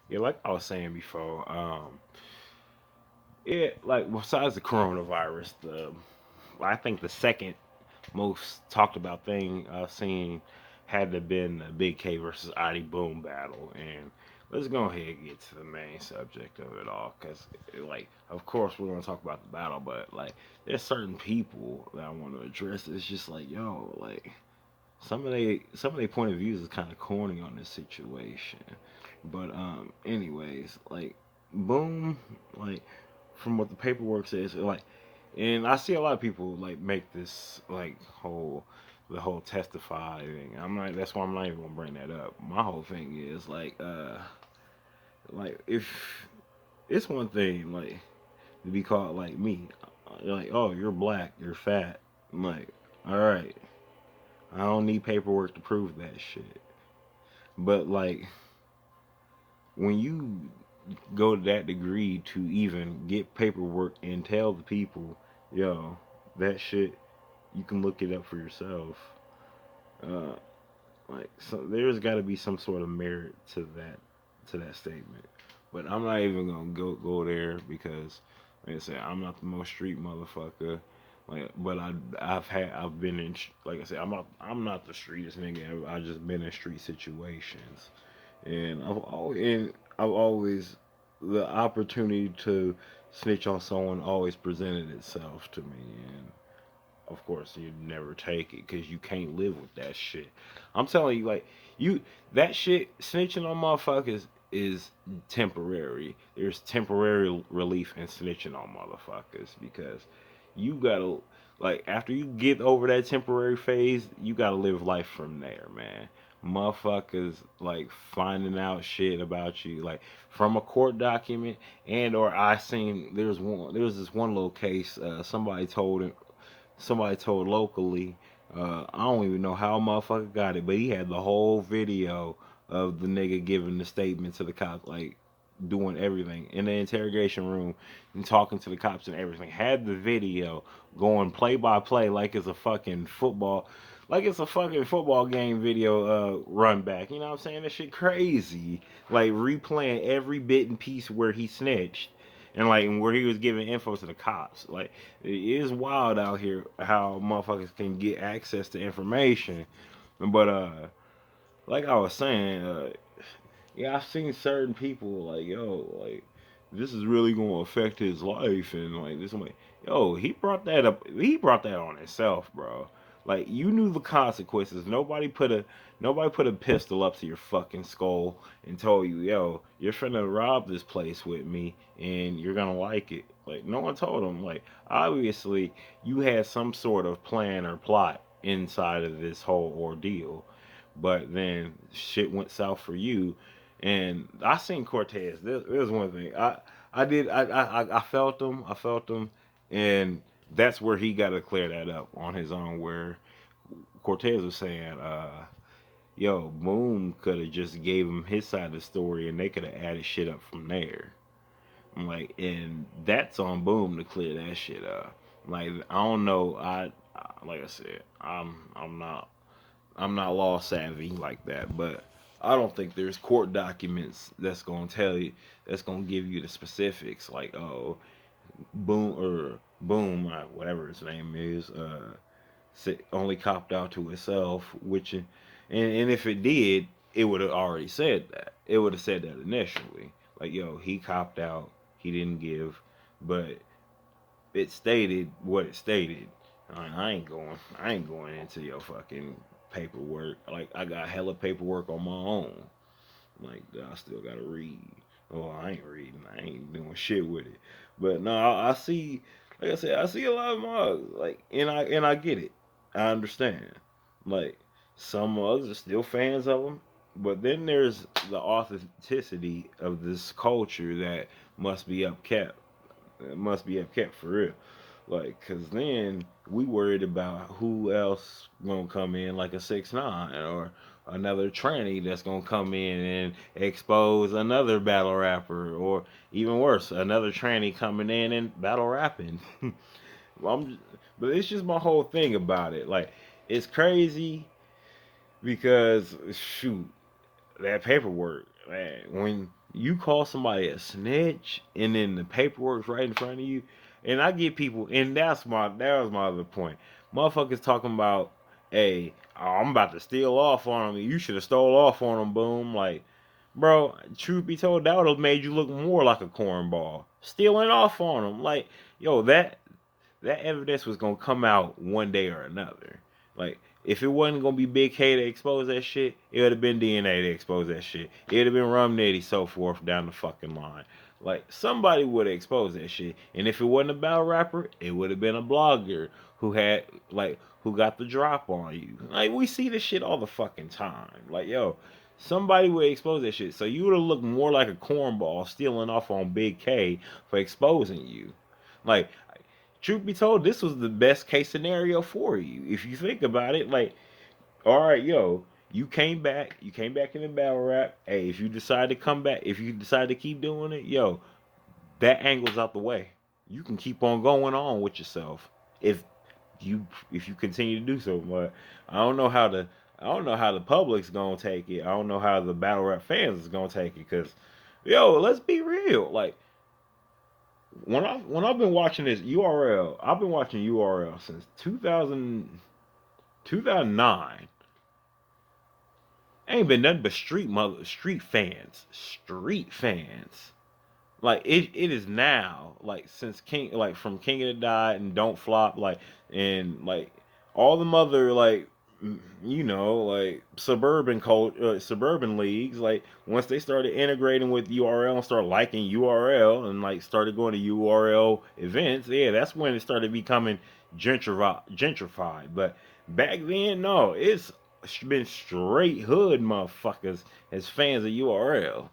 Yeah, like I was saying before, it like besides the coronavirus, the I think the second most talked about thing I've seen had to been the Big K versus Adi Boom battle. And let's go ahead and get to the main subject of it all, because like of course we're gonna talk about the battle, but like there's certain people that I want to address. It's just like yo, like some of their point of views is kind of corny on this situation. But anyways, like Boom, like from what the paperwork says, like, and I see a lot of people like make this like the whole testify thing. I'm not. That's why I'm not even gonna bring that up. My whole thing is like if it's one thing like to be called like me, like oh you're black, you're fat. I'm like all right, I don't need paperwork to prove that shit. But like when you go to that degree to even get paperwork and tell the people, yo, that shit, you can look it up for yourself. Uh, like, so there's got to be some sort of merit to that statement. But I'm not even gonna go there because, like I said, I'm not the most street motherfucker. Like, but I've been in like I said I'm not the streetest nigga ever. I just been in street situations, and I've always the opportunity to snitch on someone always presented itself to me, and of course you never take it because you can't live with that shit. I'm telling you, like you that shit snitching on motherfuckers is temporary. There's temporary relief in snitching on motherfuckers because you gotta like after you get over that temporary phase, you gotta live life from there, man. Motherfuckers like finding out shit about you, like from a court document, and or I seen there was this one little case. Somebody told locally. I don't even know how a motherfucker got it, but he had the whole video of the nigga giving the statement to the cop, like doing everything in the interrogation room and talking to the cops and everything. Had the video going play by play like it's a fucking football game video run back. You know what I'm saying? That shit crazy. Like replaying every bit and piece where he snitched and like where he was giving info to the cops. Like it is wild out here how motherfuckers can get access to information. But like I was saying, yeah, I've seen certain people like yo, like this is really gonna affect his life and like this. I'm like, yo, he brought that up. He brought that on himself, bro. Like you knew the consequences. Nobody put a pistol up to your fucking skull and told you, yo, you're finna rob this place with me and you're gonna like it. Like no one told him. Like obviously you had some sort of plan or plot inside of this whole ordeal, but then shit went south for you. And I seen Cortez. There's one thing I did. I felt him. I felt him, and that's where he got to clear that up on his own. Where Cortez was saying, "Yo, Boom could have just gave him his side of the story, and they could have added shit up from there." I'm like, and that's on Boom to clear that shit up. Like I don't know. Like I said, I'm not law savvy like that, but I don't think there's court documents that's gonna tell you that's gonna give you the specifics like boom or boom whatever his name is only copped out to itself and if it did it would have already said that it would have said that initially like yo he copped out he didn't give but it stated what it stated. I ain't going into your fucking paperwork. Like I got hella paperwork on my own. Like I still gotta read. Oh, I ain't reading. I ain't doing shit with it. But no, I see. Like I said, I see a lot of mugs. Like, and I get it. I understand. Like some mugs are still fans of them, but then there's the authenticity of this culture that must be upkept. It must be upkept for real. Like, cause then we worried about who else gonna come in, like a 6ix9ine or another tranny that's gonna come in and expose another battle rapper, or even worse, another tranny coming in and battle rapping. I'm, but it's just my whole thing about it. Like, it's crazy because shoot, that paperwork, man. You call somebody a snitch, and then the paperwork's right in front of you. And I get people, and that was my other point. Motherfuckers talking about, hey, oh, I'm about to steal off on them. You should have stole off on them. Boom, like, bro. Truth be told, that would have made you look more like a cornball, stealing off on them. Like, yo, that evidence was gonna come out one day or another. Like, if it wasn't gonna be Big K to expose that shit, it would have been DNA to expose that shit. It would have been Rum Nitty, so forth down the fucking line. Like, somebody would have exposed that shit. And if it wasn't a battle rapper, it would have been a blogger who had like who got the drop on you. Like, we see this shit all the fucking time. Like, yo, somebody would expose that shit. So you would have looked more like a cornball stealing off on Big K for exposing you. Like, truth be told, this was the best case scenario for you. If you think about it, like, all right, yo, you came back in the battle rap. Hey, if you decide to come back, if you decide to keep doing it, yo, that angle's out the way. You can keep on going on with yourself if you continue to do so. But I don't know how the I don't know how the public's gonna take it. I don't know how the battle rap fans is gonna take it. Cause, yo, let's be real. Like, when I've been watching this URL, I've been watching URL since 2009. Ain't been nothing but street fans. Like, it is now, like, since King, like, from King of the Dot and Don't Flop, like, and like all the other, like, like suburban leagues, like, once they started integrating with URL and started liking URL and like started going to URL events, yeah, that's when it started becoming gentrified. But back then, no, it's been straight hood motherfuckers as fans of URL.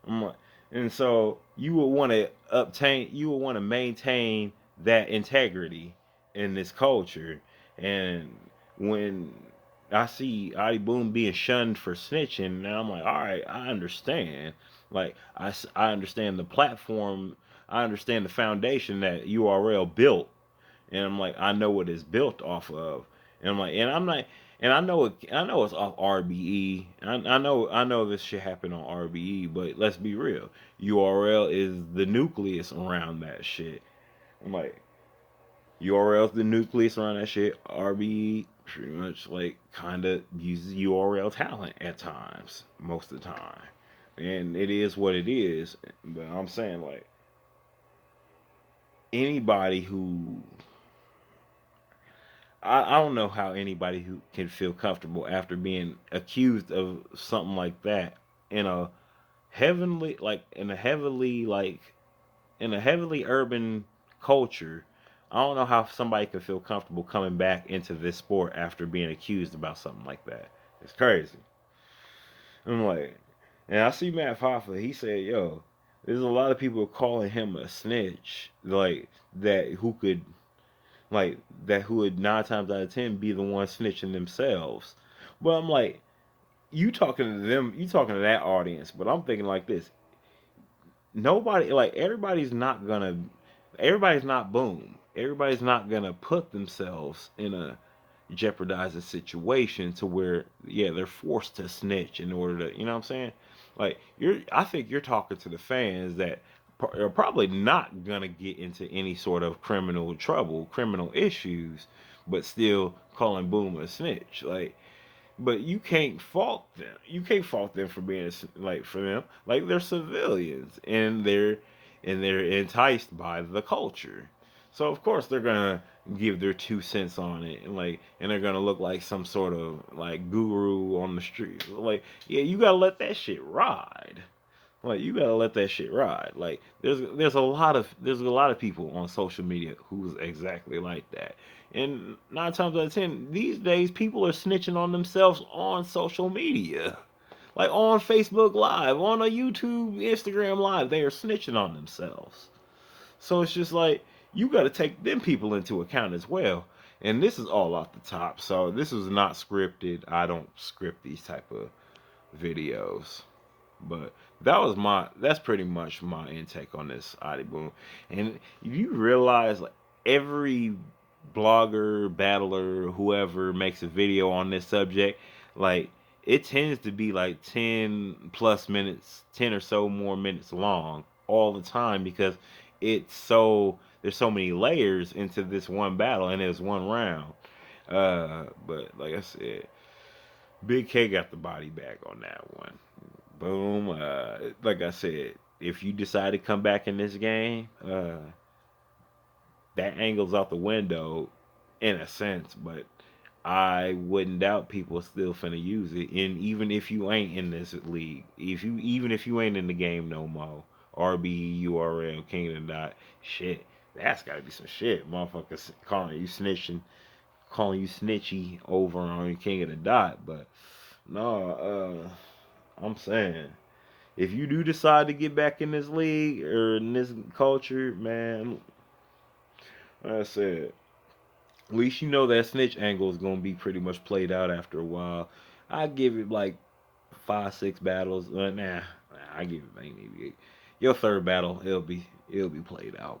I'm like, and so you would want to maintain that integrity in this culture. And when I see Adi Boom being shunned for snitching, now I'm like, all right, I understand. Like, I understand the platform, I understand the foundation that URL built, and I'm like, I know what it's built off of, and I'm like, and I'm not, and I know it's off RBE. I know this shit happened on RBE, but let's be real, URL is the nucleus around that shit. I'm like, URL's the nucleus around that shit. RBE pretty much like kind of uses URL talent at times, most of the time, and it is what it is. But I'm saying, like, anybody who I don't know how anybody who can feel comfortable after being accused of something like that in a heavenly like in a heavily like in a heavily urban culture. I don't know how somebody could feel comfortable coming back into this sport after being accused about something like that. It's crazy. I'm like, and I see Matt Hoffa. He said, "Yo, there's a lot of people calling him a snitch, like that who could like that who would 9 times out of 10 be the one snitching themselves." But I'm like, you talking to them, you talking to that audience, but I'm thinking like this: nobody, like, everybody's not Boom. Everybody's not gonna put themselves in a jeopardizing situation to where, yeah, they're forced to snitch in order to, you know what I'm saying? Like, I think you're talking to the fans that are probably not gonna get into any sort of criminal trouble, criminal issues, but still calling Boom a snitch. Like, but you can't fault them. You can't fault them for being like, for them, like, they're civilians and they're enticed by the culture. So of course they're gonna give their 2 cents on it, and they're gonna look like some sort of like guru on the street. Like, yeah, you gotta let that shit ride. Like, you gotta let that shit ride. Like, there's a lot of people on social media who's exactly like that. And 9 times out of 10, these days people are snitching on themselves on social media. Like, on Facebook Live, on a YouTube, Instagram Live, they are snitching on themselves. So it's just like, you gotta take them people into account as well. And this is all off the top. So this is not scripted. I don't script these type of videos. But that's pretty much my intake on this Adi Boom. And you realize, like, every blogger, battler, whoever makes a video on this subject, like, it tends to be like 10 plus minutes, 10 or so more minutes long all the time because there's so many layers into this one battle and it's one round. But like I said, Big K got the body bag on that one. Boom. Like I said, if you decide to come back in this game, that angle's out the window in a sense, but I wouldn't doubt people still finna use it. And even if you ain't in this league, if you ain't in the game no more, RB, URL, King of the Dot, shit, that's gotta be some shit. Motherfuckers calling you snitchy over on King of the Dot. But no, I'm saying if you do decide to get back in this league or in this culture, man, like I said, at least you know that snitch angle is gonna be pretty much played out after a while. I give it like 5, 6 battles. I give it maybe your third battle. It'll be played out.